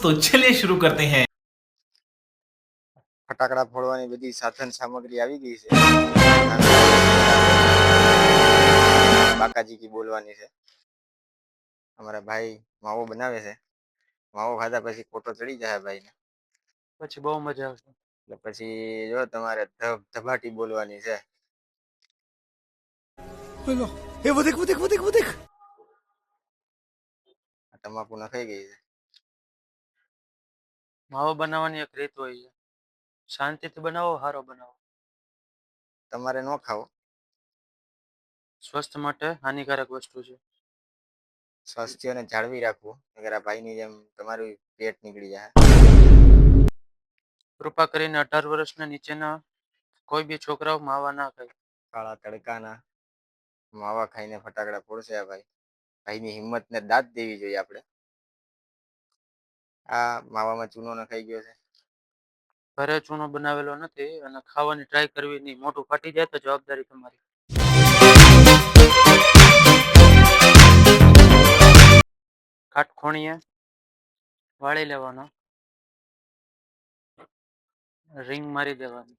तो चलिए शुरू करते हैं। ફટાકડા ફોડવાની બધી સાધન સામગ્રી આવી ગઈ છે. બાકાજી કી બોલવાની છે. અમારા ભાઈ માવો બનાવે છે. માવો ખાધા પછી ફોટો ચડી જાય ભાઈને. પછી બહુ મજા આવશે. એટલે પછી જો તમારે ધબાટી બોલવાની છે. તમાકુ નખાઈ ગઈ છે. માવો બનાવવાની એક રીત હોય છે. શાંતિથી બનાવો, સારો બનાવો. તમારે ન ખાવો. સ્વાસ્થ્ય માટે હાનિકારક વસ્તુ છે. સ્વાસ્થ્યને જાળવી રાખવું. અગર આ ભાઈની જેમ તમારું પેટ નીકળી જાય. કૃપા કરીને 18 વર્ષના નીચેના કોઈ બી છોકરાઓ માવા ના ખાય. કાળા તડકાના માવા ખાઈને ફટાકડા ફોડશે આ ભાઈ. ભાઈની હિંમતને દાદ દેવી જોઈએ આપણે. આ માવામાં ચૂનો નખાઈ ગયો છે. ઘરે ચૂનો બનાવેલો નથી અને ખાવાની ટ્રાય કરવી નહીં. મોટું ફાટી જાય તો જવાબદારી તમારી. કાટખોણીએ વાળી લેવાનો, રિંગ મારી દેવાની.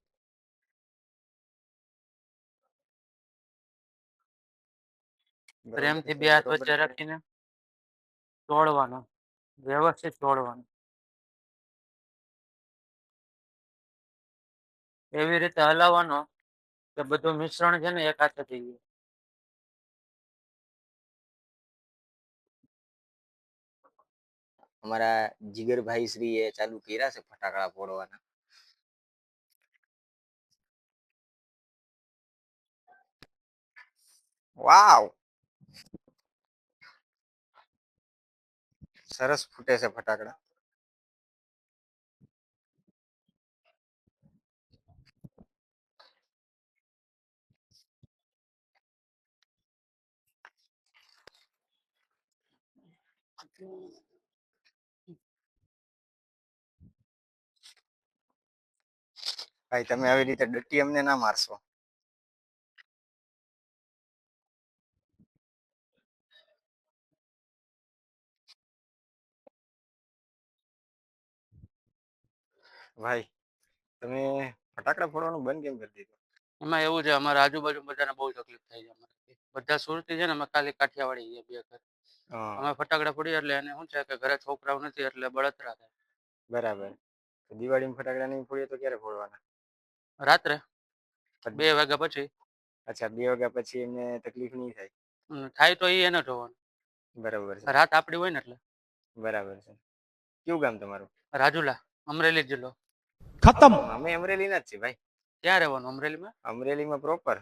પ્રેમથી બે હાથ વચ્ચે રાખીને તોડવાનો, વ્યવસ્થિત તોડવાનો. એવી રીતે હલાવવાનો કે બધું મિશ્રણ છે ને એક હાથે થઈ ગયું. અમારા જીગરભાઈ શ્રી એ ચાલુ કર્યા છે ફટાકડા ફોડવાના. વાવ, સરસ ફૂટે છે ફટાકડા. ભાઈ તમે આવી રીતે ડટ્ટી અમને ના મારશો. ભાઈ તમે ફટાકડા ફોડવાનું બંધ કેમ કરી દીધું? એમાં એવું છે, અમારા આજુબાજુ બધાને બહુ તકલીફ થાય છે. અમારાથી બધા સુરતી છે ને, અમે ખાલી કાઠિયાવાડી બે ઘર. અમે ફટાકડા ફોડીએ એટલે એને શું છે કે ઘરે છોકરાઓ નથી એટલે બળતરા થાય. બરાબર. દિવાળીમાં ફટાકડા નહીં ફોડીએ તો ક્યારે ફોડવાના? રાત્રે 2 વાગ્યા પછી. અચ્છા, 2 વાગ્યા પછી એમને તકલીફ નહીં થાય? થાય તો એને જોવાનું. બરાબર છે. રાત આપડી હોય ને એટલે. બરાબર છે. કયું ગામ તમારું? રાજુલા, અમરેલી જિલ્લો. खत्म। અમે અમરેલી ના જ છીએ ભાઈ. ક્યાં રહેવાનું અમરેલીમાં? અમરેલીમાં પ્રોપર.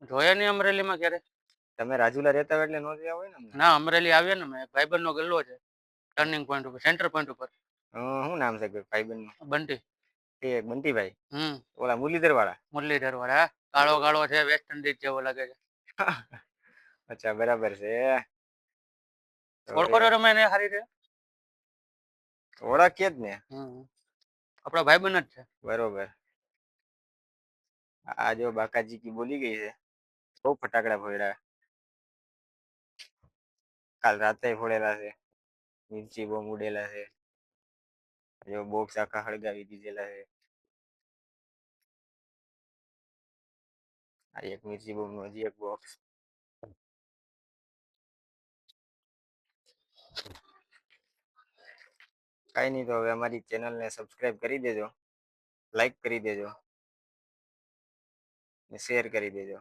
જોયા નહીં અમરેલીમાં ક્યારે? તમે રાજુલા રહેતા હોય એટલે નો જોયા હોય ને? ના, અમરેલી આવ્યા ને. મેં ભાઈબંધ નો ગલ્લો છે ટર્નિંગ પોઈન્ટ ઉપર, સેન્ટર પોઈન્ટ ઉપર. શું નામ છે ભાઈબંધ નું? બંટી. એ બંટીભાઈ? ઓલા મુરલીધર વાળા? મુરલીધર વાળા. કાળો કાળો છે, વેસ્ટ ઇન્ડિઝ જેવો લાગે છે. અચ્છા, બરાબર છે. ઓળખો તો તમે એને સારી રીતે? ઓળખીએ જ ને. આપડા ભાઈબંધ જ છે. બરોબર. આ જો બાકાજી કી બોલી ગઈ છે. બહુ ફટાકડા ફોડ્યા. કાલ રાતે ફોડેલા છે. મિર્ચી બોમ્બ ઉડેલા છે. જો બોક્સ આખા હળગાવી દીધેલા છે. આ એક મિર્ચી બોમ્બ નો હજી એક બોક્સ. કઈ નહીં, તો હવે અમારી ચેનલને સબસ્ક્રાઇબ કરી દેજો, લાઈક કરી દેજો ને શેર કરી દેજો.